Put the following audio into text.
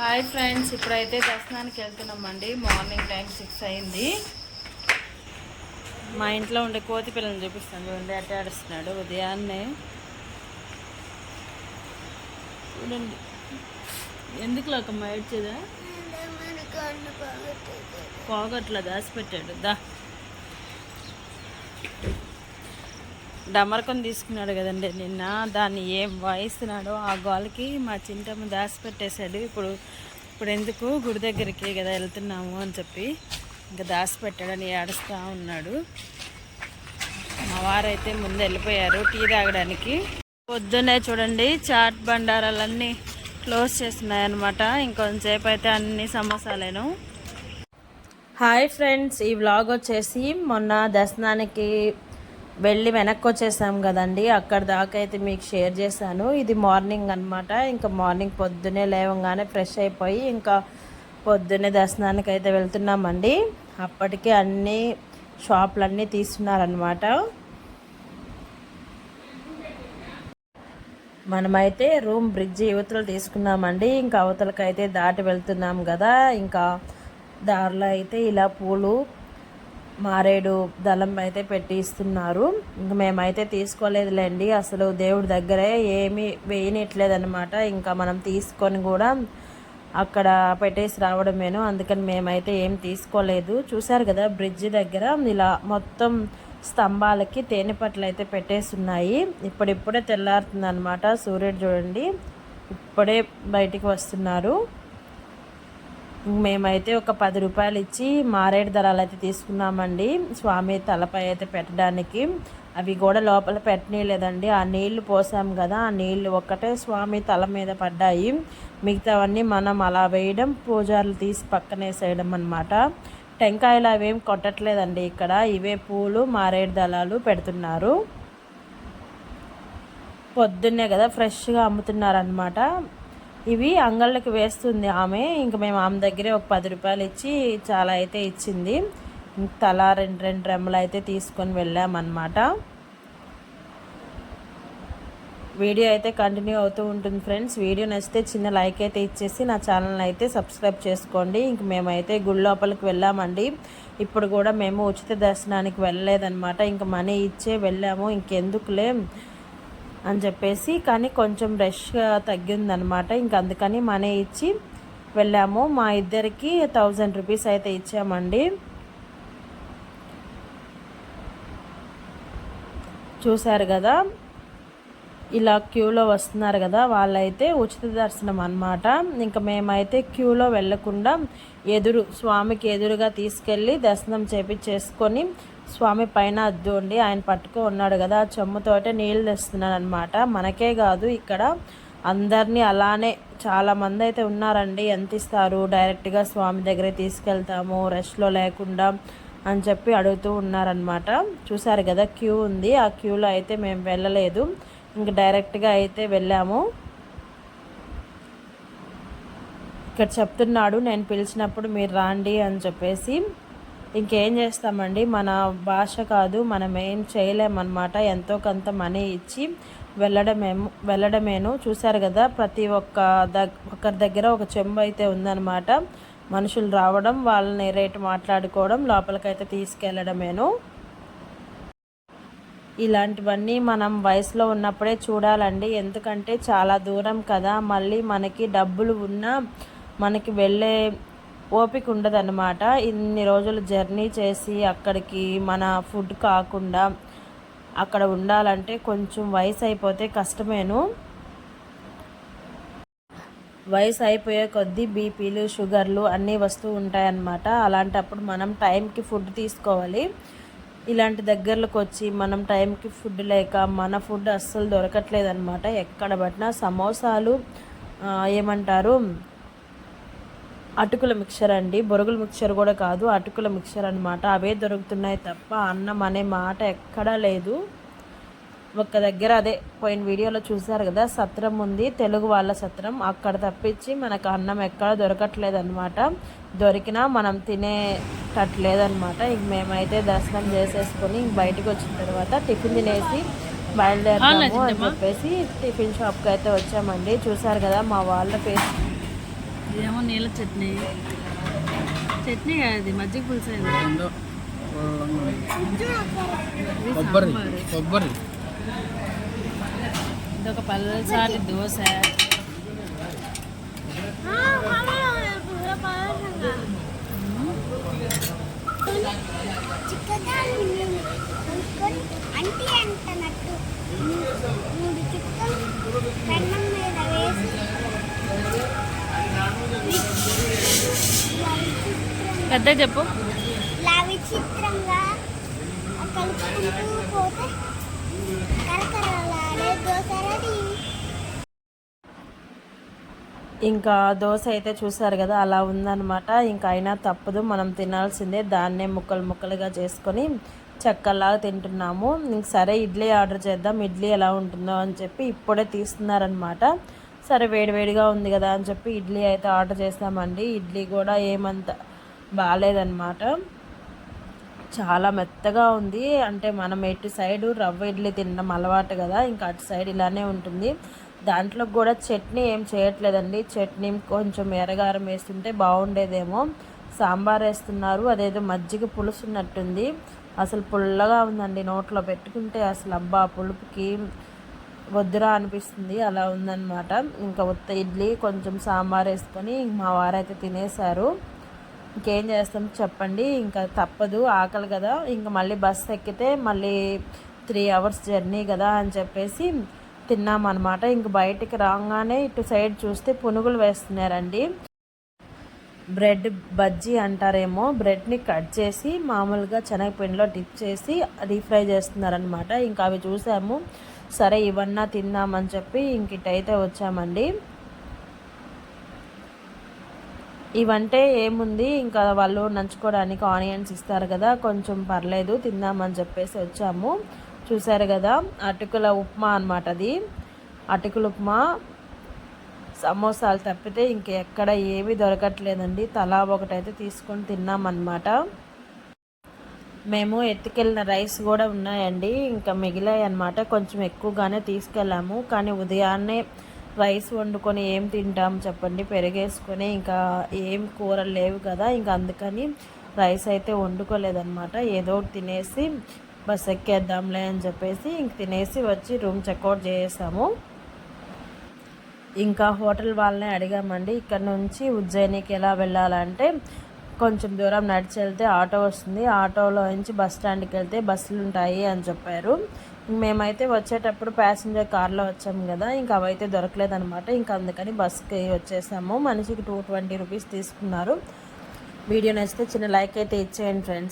Hi friends, ఇప్పుడైతే దర్శనానికి వెళ్తున్నామండి. మార్నింగ్ టైం 6 అయింది. మా ఇంట్లో ఉండే కోతి పిల్లల్ని చూపిస్తాను చూడండి, అట్టే ఆడుస్తున్నాడు ఉదయాన్నే. చూడండి ఎందుకు లోకమ్మ ఏడ్చేదా, పోగొట్లా దాచిపెట్టాడు. డమరకం తీసుకున్నాడు కదండి నిన్న, దాన్ని ఏం వాయిస్తున్నాడో ఆ గోలకి మా చింటమ్మ దాచిపెట్టేశాడు. ఇప్పుడు ఎందుకు గుడి దగ్గరికి కదా వెళ్తున్నాము అని చెప్పి ఇంకా దాచిపెట్టాడని ఏడుస్తూ ఉన్నాడు. మా వారైతే ముందు వెళ్ళిపోయారు టీ తాగడానికి. పొద్దున్నే చూడండి చాట్ బండారాలన్నీ క్లోజ్ చేస్తున్నాయన్నమాట. ఇంకొంచెంసేపు అయితే అన్ని సమోసాలేను. హాయ్ ఫ్రెండ్స్, ఈ వ్లాగ్ వచ్చేసి మొన్న దర్శనానికి వెళ్ళి వెనక్కి వచ్చేసాం కదండి, అక్కడ దాకా అయితే మీకు షేర్ చేశాను. ఇది మార్నింగ్ అనమాట. ఇంకా మార్నింగ్ పొద్దున్నే లేవగానే ఫ్రెష్ అయిపోయి ఇంకా పొద్దున్నే దర్శనానికి అయితే వెళ్తున్నామండి. అప్పటికే అన్ని షాపులన్నీ తీస్తున్నారనమాట. మనమైతే రూమ్ బ్రిడ్జ్ యువతలు తీసుకున్నామండి. ఇంకా అవతలకైతే దాటి వెళ్తున్నాం కదా. ఇంకా దారిలో అయితే ఇలా పూలు మారేడు దళం అయితే పెట్టి ఇస్తున్నారు. ఇంక మేమైతే తీసుకోలేదులేండి, అసలు దేవుడి దగ్గరే ఏమీ వేయనిట్లేదనమాట. ఇంకా మనం తీసుకొని కూడా అక్కడ పెట్టేసి రావడమేను. అందుకని మేమైతే ఏం తీసుకోలేదు. చూసారు కదా బ్రిడ్జ్ దగ్గర ఇలా మొత్తం స్తంభాలకి తేనెపట్లు అయితే పెట్టేసి ఉన్నాయి. ఇప్పుడిప్పుడే తెల్లారుతుంది అనమాట. సూర్యుడు చూడండి ఇప్పుడే బయటికి వస్తున్నారు. మేమైతే ఒక 10 రూపాయలు ఇచ్చి మారేడు దళాలు అయితే తీసుకున్నామండి, స్వామి తలపై అయితే పెట్టడానికి. అవి కూడా లోపల పెట్టనీయలేదండి. ఆ నీళ్లు పోసాం కదా, ఆ నీళ్లు ఒక్కటే స్వామి తల మీద పడ్డాయి. మిగతావన్నీ మనం అలా వేయడం, పూజారులు తీసి పక్కనేసేయడం అనమాట. టెంకాయలు అవేం కొట్టట్లేదండి ఇక్కడ. ఇవే పూలు మారేడు దళాలు పెడుతున్నారు. పొద్దున్నే కదా ఫ్రెష్గా అమ్ముతున్నారనమాట. ఇవి అంగళ్ళకి వేస్తుంది ఆమె. ఇంక మేము ఆమె దగ్గరే ఒక 10 రూపాయలు ఇచ్చి చాలా అయితే ఇచ్చింది. తలా రెండు రెమ్మలు అయితే తీసుకొని వెళ్ళామన్నమాట. వీడియో అయితే కంటిన్యూ అవుతూ ఉంటుంది ఫ్రెండ్స్. వీడియో నచ్చితే చిన్న లైక్ అయితే ఇచ్చేసి నా ఛానల్ని అయితే సబ్స్క్రైబ్ చేసుకోండి. ఇంక మేమైతే గుడి లోపలికి వెళ్ళామండి. ఇప్పుడు కూడా మేము ఉచిత దర్శనానికి వెళ్ళలేదన్నమాట. ఇంక మనీ ఇచ్చే వెళ్ళాము, ఇంకెందుకులే అని చెప్పేసి. కానీ కొంచెం రష్గా తగ్గిందనమాట. ఇంక అందుకని మనీ ఇచ్చి వెళ్ళాము. మా ఇద్దరికి 1000 రూపీస్ అయితే ఇచ్చామండి. చూశారు కదా ఇలా క్యూలో వస్తున్నారు కదా, వాళ్ళైతే ఉచిత దర్శనం అన్నమాట. ఇంకా మేమైతే క్యూలో వెళ్ళకుండా స్వామికి ఎదురుగా తీసుకెళ్ళి దర్శనం చేపించేసుకొని స్వామి పైన అద్దుండి ఆయన పట్టుకో ఉన్నాడు కదా, ఆ చెమ్ముతోటే నీళ్ళు తెస్తున్నాను అనమాట. మనకే కాదు ఇక్కడ అందరినీ అలానే చాలామంది అయితే ఉన్నారండి. ఎంత ఇస్తారు, డైరెక్ట్గా స్వామి దగ్గరే తీసుకెళ్తాము రష్లో లేకుండా అని చెప్పి అడుగుతూ ఉన్నారనమాట. చూసారు కదా క్యూ ఉంది, ఆ క్యూలో అయితే మేము వెళ్ళలేదు, ఇంక డైరెక్ట్గా అయితే వెళ్ళాము. ఇక్కడ చెప్తున్నాడు నేను పిలిచినప్పుడు మీరు రాండి అని చెప్పేసి. ఇంకేం చేస్తామండి, మన భాష కాదు, మనం ఏం చేయలేమన్నమాట. ఎంతో కొంత మనీ ఇచ్చి వెళ్ళడమేను. చూసారు కదా ప్రతి ఒక్కరి దగ్గర ఒక చెంబు అయితే ఉందన్నమాట. మనుషులు రావడం, వాళ్ళని రేటు మాట్లాడుకోవడం, లోపలికైతే తీసుకెళ్ళడమేను. ఇలాంటివన్నీ మనం వయసులో ఉన్నప్పుడే చూడాలండి. ఎందుకంటే చాలా దూరం కదా, మళ్ళీ మనకి డబ్బులు ఉన్నా మనకి వెళ్ళే ఓపిక ఉండదన్నమాట. ఇన్ని రోజులు జర్నీ చేసి అక్కడికి మన ఫుడ్ కాకుండా అక్కడ ఉండాలంటే కొంచెం వయసు అయిపోతే కష్టమేను. వయసు అయిపోయే కొద్దీ బీపీలు షుగర్లు అన్నీ వస్తూ ఉంటాయన్నమాట. అలాంటప్పుడు మనం టైంకి ఫుడ్ తీసుకోవాలి. ఇలాంటి దగ్గరలోకి వచ్చి మనం టైంకి ఫుడ్ లేక మన ఫుడ్ అస్సలు దొరకట్లేదు అనమాట. ఎక్కడ పట్టినా సమోసాలు, ఏమంటారు అటుకుల మిక్చర్ అండి, బొరుగుల మిక్చర్ కూడా కాదు, అటుకుల మిక్చర్ అనమాట. అవే దొరుకుతున్నాయి తప్ప అన్నం అనే మాట ఎక్కడా లేదు. ఒక్క దగ్గర అదే పోయిన వీడియోలో చూసారు కదా సత్రం ఉంది, తెలుగు వాళ్ళ సత్రం, అక్కడ తప్పించి మనకు అన్నం ఎక్కడ దొరకట్లేదు అనమాట. దొరికినా మనం తినేటట్లేదనమాట. ఇంక మేమైతే దర్శనం చేసేసుకొని బయటకు వచ్చిన తర్వాత టిఫిన్ తినేసి బయలుదేరాము అని చెప్పేసి టిఫిన్ షాప్కి అయితే వచ్చామండి. చూసారు కదా మా వాళ్ళ ఫేస్ ఏమో నీళ్ళ చట్నీ చట్నీ అది మజ్జిగ పులుసు కొబ్బరి ఇదొక పల్సాటి దోశ. పెద్ద చెప్పు. విచిత్రంగా కలుపుకుంటూ పోతే కరకరలాడే దోశ రెడీ. ఇంకా దోశ అయితే చూసారు కదా అలా ఉందన్నమాట. ఇంకా అయినా తప్పదు, మనం తినాల్సిందే. దాన్నే ముక్కలు ముక్కలుగా చేసుకొని చెక్కల్లాగా తింటున్నాము. ఇంక సరే ఇడ్లీ ఆర్డర్ చేద్దాం, ఇడ్లీ ఎలా ఉంటుందో అని చెప్పి ఇప్పుడే తీస్తున్నారనమాట. సరే వేడివేడిగా ఉంది కదా అని చెప్పి ఇడ్లీ అయితే ఆర్డర్ చేస్తామండి. ఇడ్లీ కూడా ఏమంత బాగాలేదన్నమాట, చాలా మెత్తగా ఉంది. అంటే మనం ఎటు సైడు రవ్వ ఇడ్లీ తినడం అలవాటు కదా, ఇంకా అటు సైడ్ ఇలానే ఉంటుంది. దాంట్లో కూడా చట్నీ ఏం చేయట్లేదండి. చట్నీ కొంచెం ఎర్రగారం వేస్తుంటే బాగుండేదేమో. సాంబార్ వేస్తున్నారు, అదేదో మజ్జిగ పులుసు ఉన్నట్టుంది. అసలు పుల్లగా ఉందండి, నోట్లో పెట్టుకుంటే అసలు అబ్బా పులుపుకి వద్దురా అనిపిస్తుంది, అలా ఉందన్నమాట. ఇంకా ఉత్త ఇడ్లీ కొంచెం సాంబార్ వేసుకొని మా వారైతే తినేశారు. ఇంకేం చేస్తాం చెప్పండి, ఇంకా తప్పదు, ఆకలి కదా. ఇంకా మళ్ళీ బస్సు ఎక్కితే మళ్ళీ 3 hours జర్నీ కదా అని చెప్పేసి తిన్నామన్నమాట. ఇంక బయటికి రాగానే ఇటు సైడ్ చూస్తే పునుగులు వేస్తున్నారండి. బ్రెడ్ బజ్జీ అంటారేమో, బ్రెడ్ని కట్ చేసి మామూలుగా శనగపిండిలో డిప్ చేసి డీప్ ఫ్రై చేస్తున్నారనమాట. ఇంకా అవి చూసాము, సరే ఇవన్నా తిందామని చెప్పి ఇంక ఇటైతే వచ్చామండి. ఇవంటే ఏముంది, ఇంకా వాళ్ళు నంచుకోవడానికి ఆనియన్స్ ఇస్తారు కదా, కొంచెం పర్లేదు తిందామని చెప్పేసి వచ్చాము. చూసారు కదా అటుకుల ఉప్మా అనమాట. అది అటుకుల ఉప్మా, సమోసాలు తప్పితే ఇంకెక్కడ ఏమీ దొరకట్లేదండి. తలా ఒకటైతే తీసుకొని తిన్నామన్నమాట. మేము ఎత్తుకెళ్ళిన రైస్ కూడా ఉన్నాయండి, ఇంకా మిగిలాయి అన్నమాట. కొంచెం ఎక్కువగానే తీసుకెళ్ళాము, కానీ ఉదయాన్నే రైస్ వండుకొని ఏం తింటాం చెప్పండి, పెరిగేసుకొని. ఇంకా ఏం కూరలు లేవు కదా, ఇంకా అందుకని రైస్ అయితే వండుకోలేదన్నమాట. ఏదో తినేసి బస్ ఎక్కేద్దాంలే అని చెప్పేసి ఇంక తినేసి వచ్చి రూమ్ చెక్అవుట్ చేసాము. ఇంకా హోటల్ వాళ్ళని అడిగామండి, ఇక్కడ నుంచి ఉజ్జయినికి ఎలా వెళ్ళాలంటే కొంచెం దూరం నడిచి వెళ్తే ఆటో వస్తుంది, ఆటోలో నుంచి బస్ స్టాండ్కి వెళ్తే బస్సులు ఉంటాయి అని చెప్పారు. మేమైతే వచ్చేటప్పుడు ప్యాసింజర్ కార్లో వచ్చాము కదా, ఇంకా అవైతే దొరకలేదనమాట. ఇంకా అందుకని బస్కి వచ్చేసాము. మనిషికి 220 రూపీస్ తీసుకున్నారు. వీడియో నచ్చితే చిన్న లైక్ అయితే ఇచ్చేయండి ఫ్రెండ్స్.